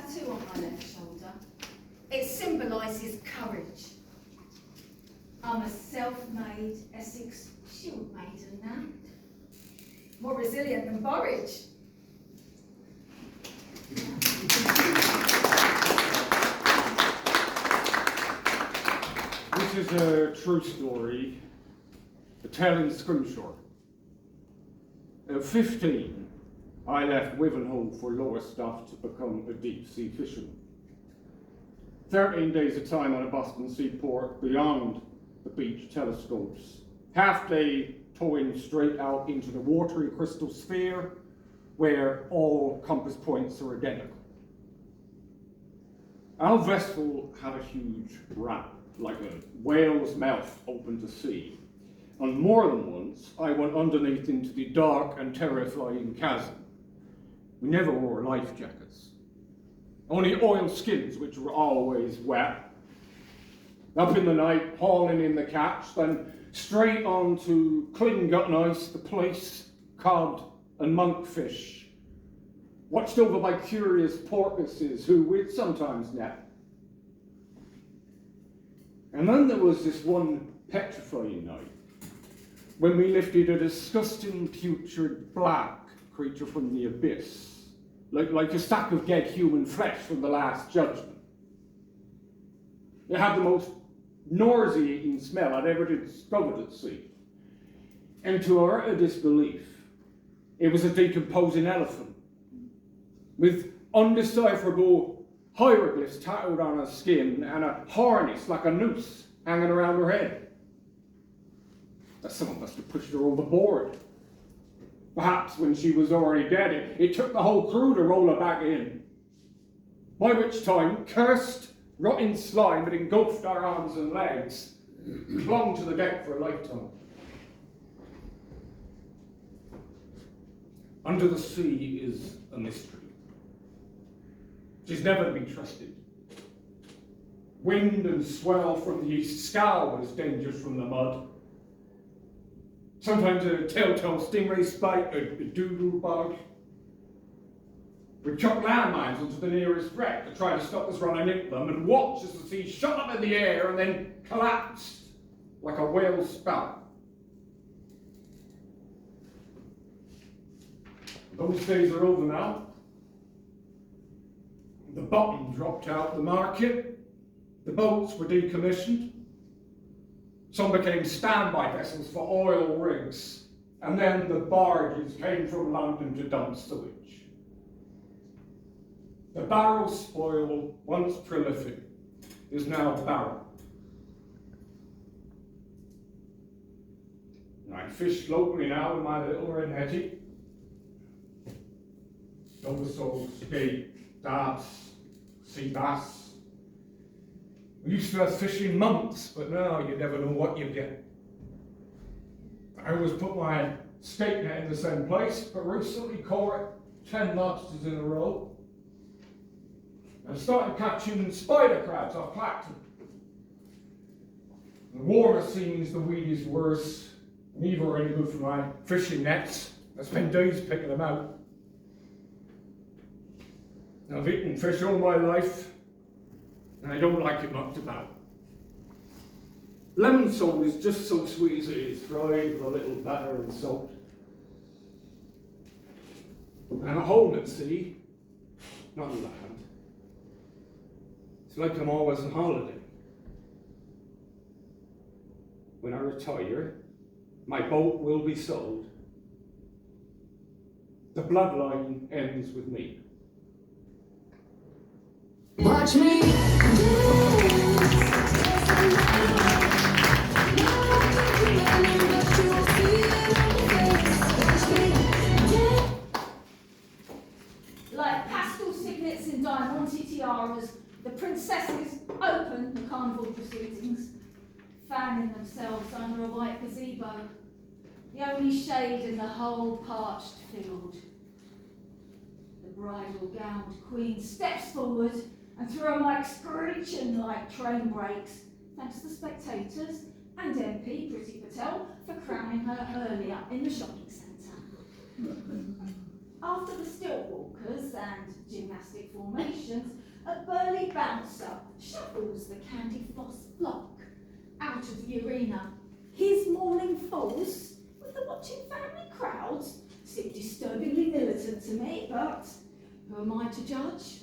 tattoo on my left shoulder. It symbolises courage. I'm a self-made Essex shield maiden now. More resilient than Borage. This is a true story, a tale in Scrimshaw. At 15, I left Wivenhoe for Lowestoft to become a deep-sea fisherman. 13 days of time on a Boston seaport beyond the beach telescopes, half day towing straight out into the watery crystal sphere where all compass points are identical. Our vessel had a huge ramp, like a whale's mouth open to sea. And more than once, I went underneath into the dark and terrifying chasm. We never wore life jackets. Only oilskins, which were always wet. Up in the night, hauling in the catch, then straight on to Clingut and Ice, the place, cod and monkfish, watched over by curious porpoises who we'd sometimes net. And then there was this one petrifying night when we lifted a disgusting, putrid, black creature from the abyss, like a stack of dead human flesh from the Last Judgment. It had the most nauseating smell I'd ever discovered at sea. And to our utter disbelief, it was a decomposing elephant with undecipherable hieroglyphs tattooed on her skin and a harness like a noose hanging around her head. That someone must have pushed her overboard. Perhaps when she was already dead, it took the whole crew to roll her back in. By which time, cursed, rotting slime had engulfed our arms and legs, clung to the deck for a lifetime. Under the sea is a mystery. She's never to be trusted. Wind and swell from the east scours dangers from the mud. Sometimes a telltale stingray spike, a doodle bug. We chuck landmines onto the nearest wreck to try to stop us running into them and watch as the sea shot up in the air and then collapsed like a whale's spout. Those days are over now. The bottom dropped out the market. The boats were decommissioned. Some became standby vessels for oil rigs, and then the barges came from London to dump sewage. The barrel spoil, once prolific, is now barren. I fish locally now in my little red hetty. Oversold, skate, dabs, sea bass. We used to have fishing months, but now you never know what you get. I always put my skate net in the same place, but recently caught 10 lobsters in a row. And started catching spider crabs off plankton. The warmer seas, the weed is worse. Neither are any good for my fishing nets. I spend days picking them out. I've eaten fish all my life, and I don't like it much about. Lemon salt is just so sweet as it is, fried with a little butter and salt. And at home at sea, not on land. It's like I'm always on holiday. When I retire, my boat will be sold. The bloodline ends with me. Watch me Like pastel signets in diamante tiaras, the princesses open the carnival proceedings, fanning themselves under a white gazebo, the only shade in the whole parched field. The bridal gowned queen steps forward and through a mic screeching like train brakes, thanks to spectators and MP Priti Patel for crowning her earlier in the shopping centre. After the stilt walkers and gymnastic formations, a burly bouncer shuffles the candy floss flock out of the arena. His morning falls with the watching family crowds seem disturbingly militant to me, but who am I to judge?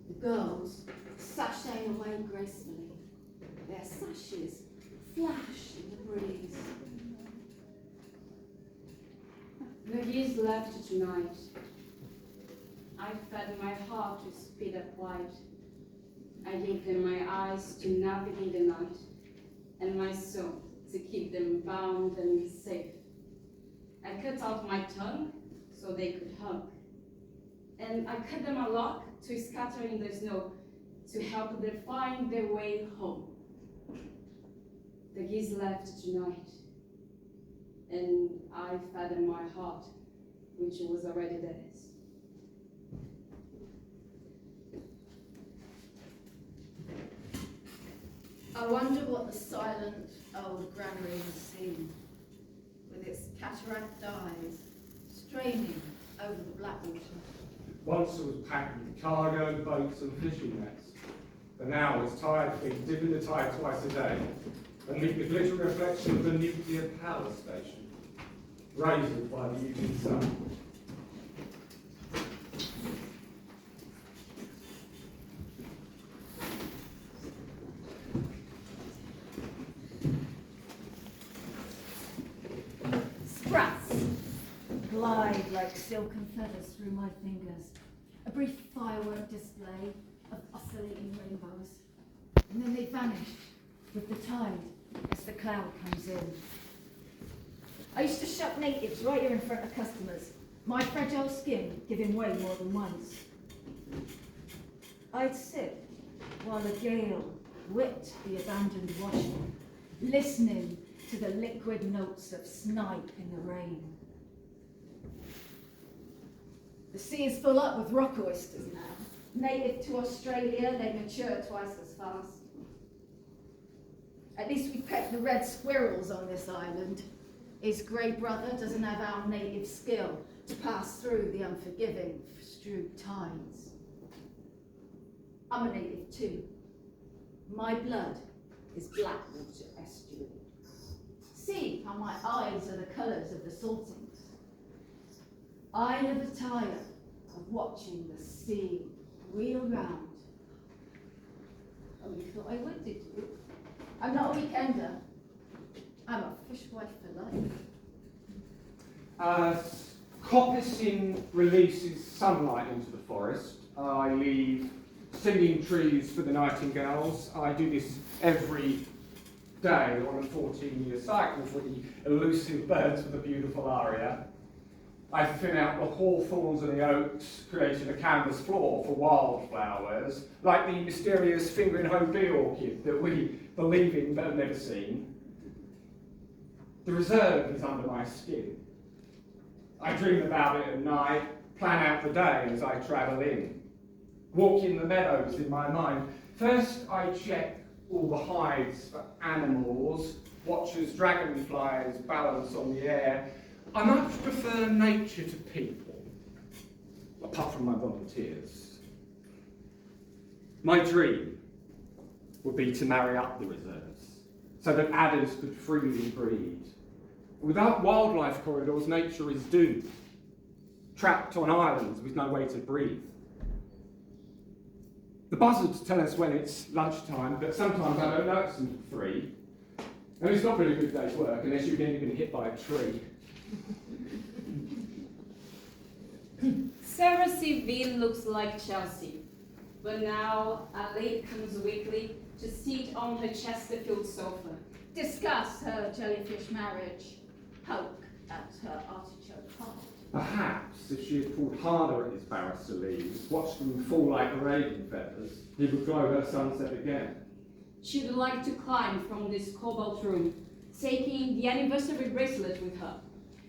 The girls sashay away gracefully. Their sashes flash in the breeze. The geese left tonight. I fed my heart to speed up wide. I gave them my eyes to navigate the night, and my soul to keep them bound and safe. I cut out my tongue so they could hug, and I cut them a lock to scatter in the snow to help them find their way home. The geese left tonight, and I fed them my heart, which was already theirs. I wonder what the silent old granary has seen, with its cataract eyes straining over the black water. Once it was packed with cargo, boats and fishing nets, but now it's tired of being dipping the tide twice a day and meet the glittering reflection of the nuclear power station, raised by the evening sun. Sprats glide like silken feathers through my fingers. A brief firework display of oscillating rainbows. And then they vanish with the tide as the cloud comes in. I used to shop natives right here in front of customers, my fragile skin giving way more than once. I'd sit while a gale whipped the abandoned washing, listening to the liquid notes of snipe in the rain. The sea is full up with rock oysters now. Native to Australia, they mature twice as fast. At least we peck the red squirrels on this island. His grey brother doesn't have our native skill to pass through the unforgiving, strewed tides. I'm a native too. My blood is Blackwater estuary. See how my eyes are the colours of the saltings. I never tire of watching the sea wheel round. Oh, you thought I would, did you? I'm not a weekender. I'm a fishwife for life. As coppicing releases sunlight into the forest, I leave singing trees for the nightingales. I do this every day on a 14-year cycle for the elusive birds with a beautiful aria. I thin out the hawthorns and the oaks, creating a canvas floor for wildflowers, like the mysterious finger-in-home bee orchid that we believe in but have never seen. The reserve is under my skin. I dream about it at night, plan out the day as I travel in. Walk in the meadows in my mind. First I check all the hides for animals, watch as dragonflies balance on the air. I much prefer nature to people, apart from my volunteers. My dream would be to marry up the reserves, so that adders could freely breed. Without wildlife corridors, nature is doomed, trapped on islands with no way to breathe. The buzzards tell us when it's lunchtime, but sometimes I don't notice them for 3. And it's not really a good day's work unless you've been hit by a tree. Sarah Seville looks like Chelsea, but now Adelaide comes weekly to sit on her Chesterfield sofa. Discuss her jellyfish marriage, poke at her artichoke heart. Perhaps if she had pulled harder at his barrister leaves, watched them fall like Arabian feathers, he would glow her sunset again. She'd like to climb from this cobalt room, taking the anniversary bracelet with her.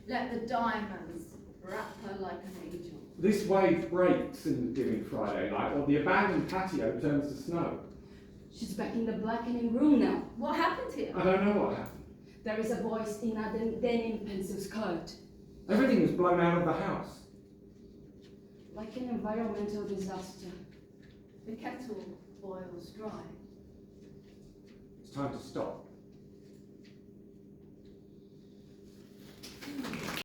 Let the diamonds wrap her like an angel. This wave breaks in the dimming Friday night, while the abandoned patio turns to snow. She's back in the blackening room now. What happened here? I don't know what happened. There is a voice in a denim pencil skirt. Everything was blown out of the house. like an environmental disaster. The kettle boils dry. It's time to stop.